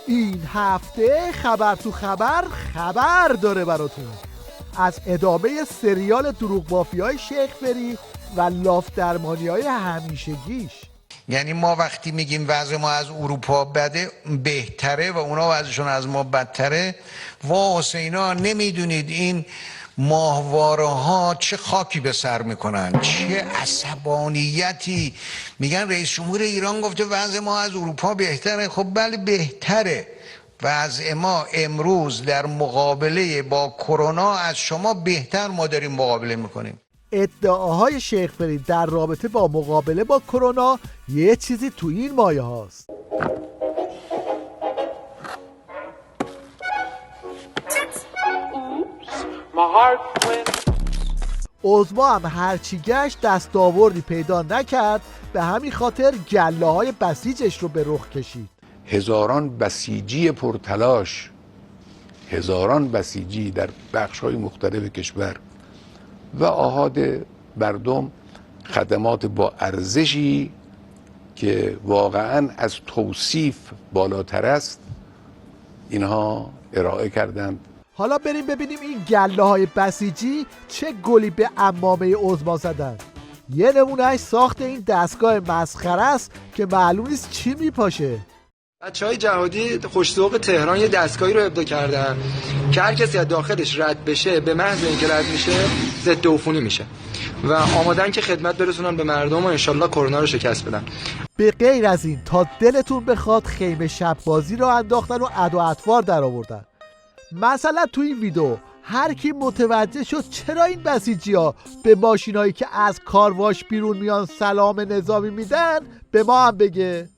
این هفته خبر تو خبر داره براتون از ادامه سریال دروغ مافیای شیخ فری و لاف درمانی‌های همیشگیش. یعنی ما وقتی میگیم وضع ما از اروپا بده بهتره و اونا وضعشون از ما بدتره، وا حسینا نمیدونید این ماهواره ها چه خاکی به سر میکنن، چه عصبانیتی. میگن رئیس جمهور ایران گفته وضع ما از اروپا بهتره. خب بله بهتره، وضع ما امروز در مقابله با کرونا از شما بهتر ما داریم مقابله میکنیم. ادعاهای شیخ فرید در رابطه با مقابله با کرونا یه چیزی تو این مایه هاست. عظما هم هرچی گشت دستاوردی پیدا نکرد، به همین خاطر گله های بسیجش رو به رخ کشید. هزاران بسیجی پرتلاش، هزاران بسیجی در بخش‌های مختلف کشور و آحاد مردم خدمات با ارزشی که واقعاً از توصیف بالاتر است اینها ارائه کردند. حالا بریم ببینیم این گله های بسیجی چه گلی به عمامه عظما زدن. یه نمونهش ساخت این دستگاه مسخره است که معلوم نیست چی میپاشه. بچه‌های جهادی خوش‌ذوق تهران یه دستگاهی رو ابداع کردن که هر کسی از داخلش رد بشه به محض اینکه رد میشه ضد عفونی میشه و آمادن که خدمت برسونن به مردم و انشالله کرونا رو شکست بدن. به غیر از این تا دلتون بخواد خیمه شب بازی رو انداختن و ادا و اطوار در آوردن. مثلا تو این ویدیو هر کی متوجه شد چرا این بسیجی‌ها به ماشینایی که از کارواش بیرون میان سلام نظامی میدن به ما هم بگه.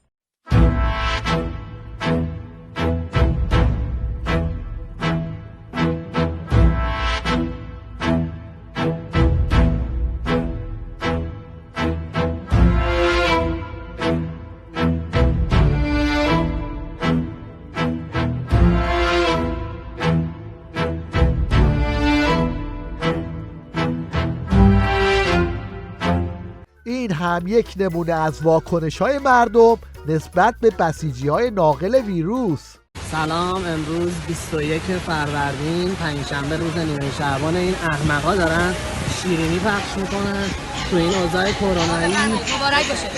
این هم یک نمونه از واکنش‌های مردم نسبت به بسیجی‌های ناقل ویروس. سلام، امروز 21 فروردین پنجشنبه روز نیمه شعبان. این احمقا دارن شیرینی پخش میکنن تو این اوضاع کرونایی. مبارک باشه.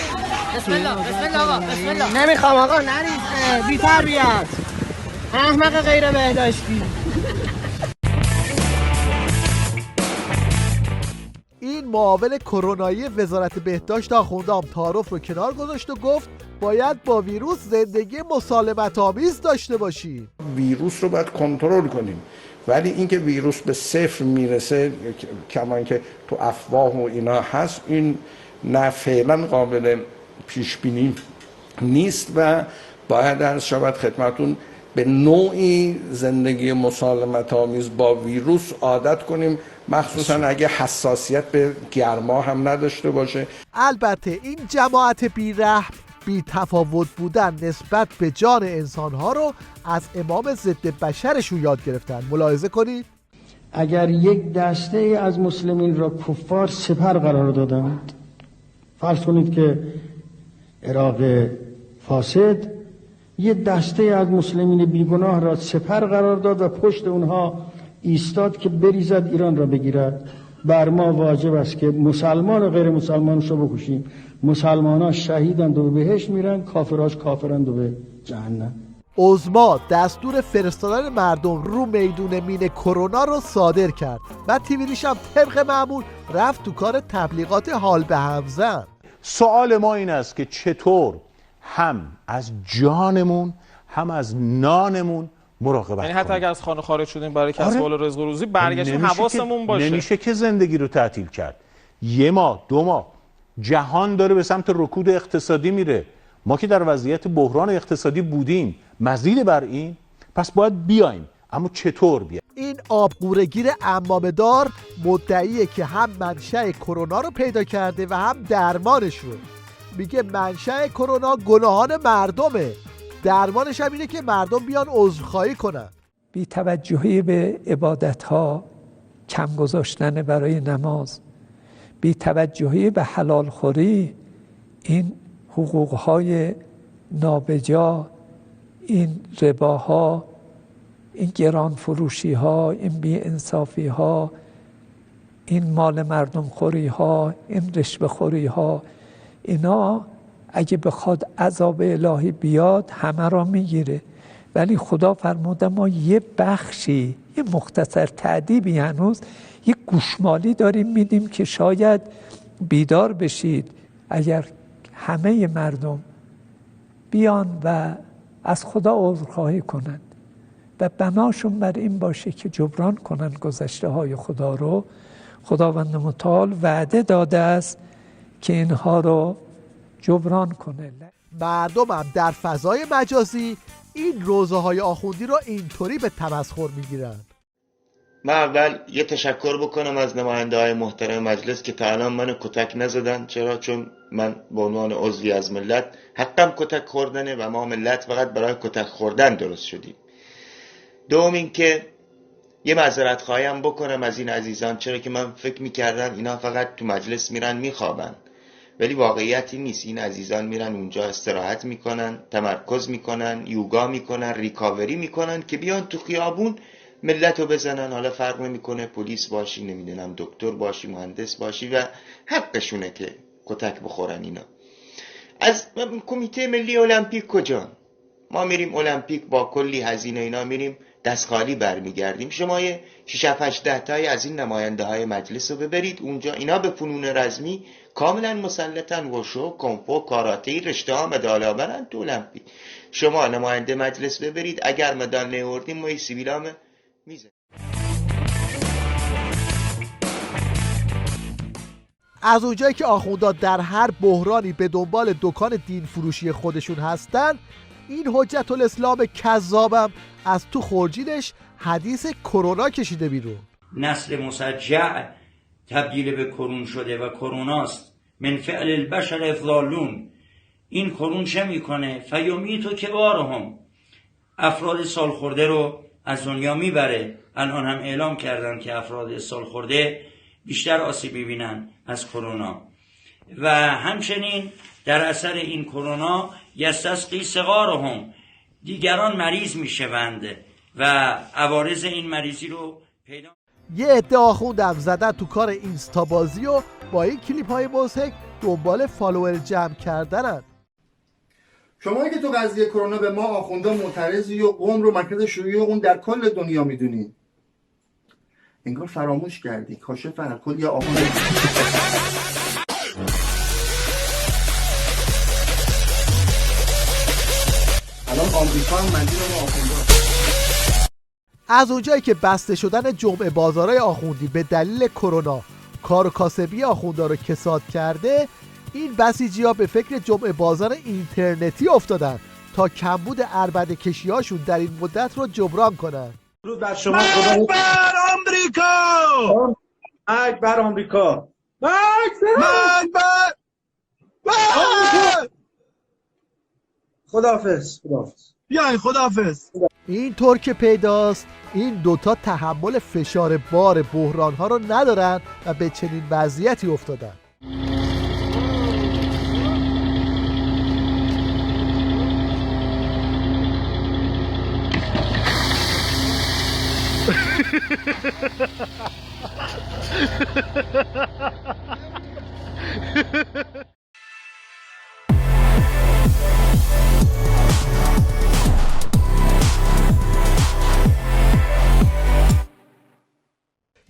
بسم الله بسم الله آقا بسم الله. نمیخوام آقا، نریزه، بی تربیت، احمق غیر بهداشتی. این معاون کرونایی وزارت بهداشت آخوندام تعارف رو کنار گذاشت و گفت باید با ویروس زندگی مسالمت آمیز داشته باشیم. ویروس رو باید کنترل کنیم، ولی اینکه ویروس به صفر میرسه کما اینکه تو افواه و اینا هست، این نه فعلا قابل پیش بینی نیست و باید عرض شود خدمتون به نوعی زندگی مسالمت آمیز با ویروس عادت کنیم، مخصوصا اگه حساسیت به گرما هم نداشته باشه. البته این جماعت بی‌رحم بی تفاوت بودن نسبت به جان انسانها رو از امام ضد بشرشون یاد گرفتن. ملاحظه کنید اگر یک دسته از مسلمین را کفار سپر قرار دادند، فرض کنید که عراق فاسد یک دسته از مسلمین بیگناه را سپر قرار داد و پشت اونها ایستاد که بریزد ایران را بگیرد، بر ما واجب است که مسلمان و غیر مسلمانش رو بکشیم. مسلمان ها شهیدند و به بهشت میرن، کافراش کافرند و به جهنم. عظما دستور فرستادن مردم رو میدون مین کرونا رو صادر کرد و تیویریش هم طبق معمول رفت تو کار تبلیغات حال به هم زن. سوال ما این است که چطور هم از جانمون هم از نانمون مراقبت کنیم. یعنی حتی اگر از خانه خارج شدیم برای کسب رزق و روزی برگشتیم حواسمون باشه. نمیشه که زندگی رو تعطیل کرد. یه ماه دو ماه جهان داره به سمت رکود اقتصادی میره، ما که در وضعیت بحران اقتصادی بودیم، مزید بر این پس باید بیایم. اما چطور بیایم؟ این آبگورگیر عمامه‌دار مدعیه که هم منشأ کرونا رو پیدا کرده و هم درمانش رو. میگه منشأ کرونا گناهان مردمه، درمانش هم اینه که مردم بیان عذرخواهی کنن. بی توجهی به عبادت‌ها، کم گذاشتن برای نماز، بی توجهی به حلال خوری، این حقوق‌های نابجا، این رباها، این گران فروشی ها، این بی انصافی ها، این مال مردم خوری ها، این رشوه خوری ها، اینا اگه بخواد عذاب الهی بیاد همه را میگیره. ولی خدا فرموده ما یه بخشی، یه مختصر تأدیبی هنوز، یه گوشمالی داریم میدیم که شاید بیدار بشید. اگر همه مردم بیان و از خدا عذرخواهی کنند و بناشون بر این باشه که جبران کنند گذشته های خدا رو، خداوند متعال وعده داده است که اینها رو جبران کنه. مردم هم در فضای مجازی این روزه های آخوندی رو اینطوری به تمسخر میگیرن. من اول یه تشکر بکنم از نماینده های محترم مجلس که تا الان منو کتک نزدن. چرا؟ چون من به عنوان عضوی از ملت حقم کتک خوردنه و ما ملت فقط برای کتک خوردن درست شدیم. دوم این که یه معذرت خواهیم بکنم از این عزیزان، چرا که من فکر میکردم اینا فقط تو مجلس میرن میخوابن، ولی واقعیتی نیست. این عزیزان میرن اونجا استراحت میکنن، تمرکز میکنن، یوگا میکنن، ریکاوری میکنن که بیان تو خیابون ملت رو بزنن. حالا فرق نمیکنه پلیس باشی، نمیدونم دکتر باشی، مهندس باشی، و حقشونه که کتک بخورن اینا. از کمیته ملی المپیک کجا؟ ما میریم المپیک با کلی هزینه اینا میریم دست خالی برمیگردیم. شما 6-7-8 تایی از این نماینده های مجلس رو ببرید اونجا، اینا به فنون رزمی کاملا مسلطن، وشو، کنفو، کاراته، رشته ها مدال آورن تو المپیک. شما نماینده مجلس ببرید، اگر مدال نیاوردیم ما سیبیلام میزه. از اونجایی که آخوندا در هر بحرانی به دنبال دکان دین فروشی خودشون هستن، این حجت الاسلام کذابم از تو خورجینش حدیث کرونا کشیده بیرون. نسل مسجع تبدیل به کرون شده و کروناست. من فعل البشر افضالون. این کرون چه میکنه؟ فیومیتو کبارهم. افراد سالخورده رو از دنیا میبره. الان هم اعلام کردن که افراد سالخورده بیشتر آسیب میبینن از کرونا و همچنین در اثر این کرونا یستسقی صغارهم، دیگران مریض میشوند و عوارض این مریضی رو پیدا. یه عده آخوندم زدن تو کار اینستا بازی و با این کلیپ های مضحک دنبال فالوور جمع کردنن. شما که تو قضیه کرونا به ما آخوندا معترضی و قوم رو مرکز شیوعی اون در کل دنیا میدونی، انگار فراموش کردی کاشف الکل یا آخوند. الان آمریکا هم مدیر ما آخوندا. از اونجایی که بسته شدن جمعه بازارهای آخوندی به دلیل کرونا کار و کاسبی آخوندا رو کساد کرده، این بسیجی‌ها به فکر جمعه بازار اینترنتی افتادن تا کمبود عربده کشی‌هاشون در این مدت رو جبران کنن. درود بر شما. اکبر آمریکا! اکبر آمریکا! اکبر! خداحافظ. بیاین خداحافظ. این طور که پیداست این دوتا تحمل فشار بار بحران‌ها رو ندارن و به چنین وضعیتی افتادن.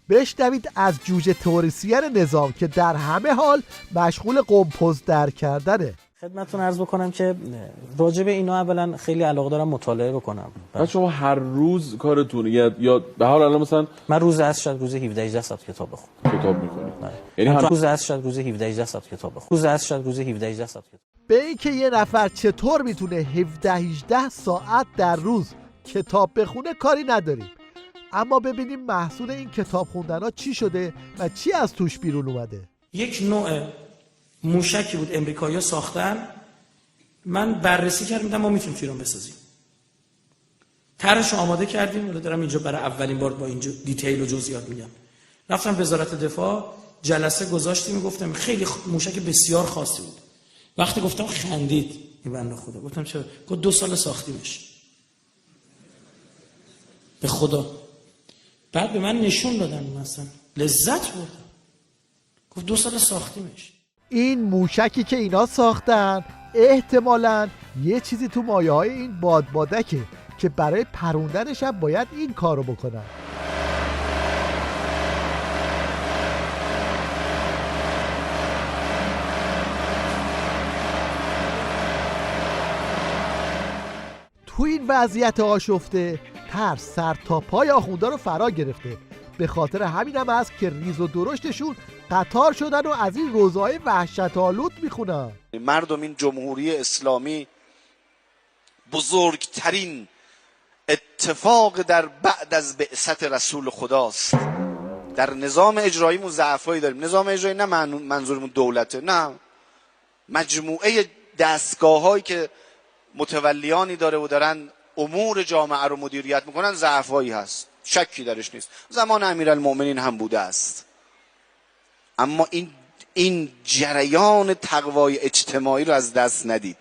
بشنوید از جوجه تئوریسین نظام که در همه حال مشغول قمپوز در کردنه. خدمتتون عرض بکنم که راجع به اینا اولا خیلی علاقه دارم مطالعه بکنم. بعد شما هر روز کارتون یا به حال الان مثلا من روز از شاید روز 17 ساعت کتاب بخونم. کتاب می‌خونید؟ یعنی روز از شاید روز 17 ساعت کتاب بخونم. روز از شاید روز 17 ساعت کتاب. به اینکه یه نفر چطور میتونه 17-18 ساعت در روز کتاب بخونه کاری نداریم، اما ببینیم محصول این کتاب خوندن‌ها چی شده و چی از توش بیرون اومده. یک نوع موشکی بود امریکایی‌ها ساختن، من بررسی کردم ما میتونیم تو ایران بسازیم. طرحش آماده کردیم، ولی دارم اینجا برای اولین بار با اینجا دیتیل و جزئیات میگم. رفتم وزارت دفاع، جلسه گذاشتیم، گفتم خیلی موشک بسیار خاصی بود. وقتی گفتم خندید این بنده خدا، گفتم چرا؟ گفت 2 سال ساختیمش. به خدا. بعد به من نشون دادن، مثلا لذت بردم. گفت 2 سال ساختیمش. این موشکی که اینا ساختن احتمالاً یه چیزی تو مایه های این بادبادکه که برای پروندنش هم باید این کارو بکنن. تو این وضعیت آشفته ترس سر تا پای آخوندا رو فرا گرفته. به خاطر همین هم هست که ریز و درشتشون قطار شدن و از این روزهای وحشت‌آلود میخونن. مردم این جمهوری اسلامی بزرگترین اتفاق در بعد از بعثت رسول خداست. در نظام اجراییمون ضعفایی داریم. نظام اجرایی نه منظورمون دولته، نه، مجموعه دستگاه‌هایی که متولیانی داره و دارن امور جامعه رو مدیریت میکنن ضعفایی هست، شکی درش نیست. زمان امیرالمؤمنین هم بوده است. اما این جریان تقوای اجتماعی رو از دست ندید.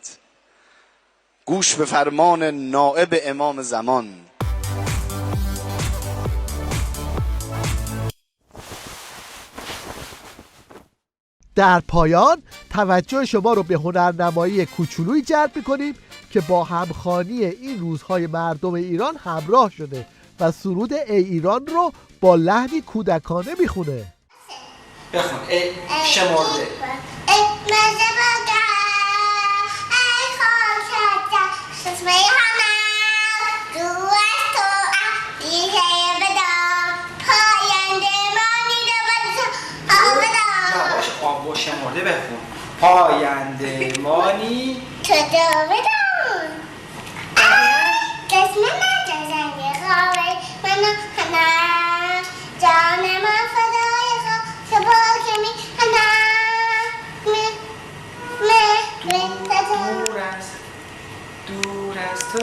گوش به فرمان نائب امام زمان. در پایان توجه شما رو به هنرنمایی کوچولویی جلب می‌کنیم که با همخوانی این روزهای مردم ایران همراه شده و سرود ای ایران رو با لحنی کودکانه میخونه. بخون. ای شمرده. با شمرده بخون. پاینده مانی تو بدون قسم من جنگ خوابه منو هنر جان من فدای خواب سپاک می هنر دور از تو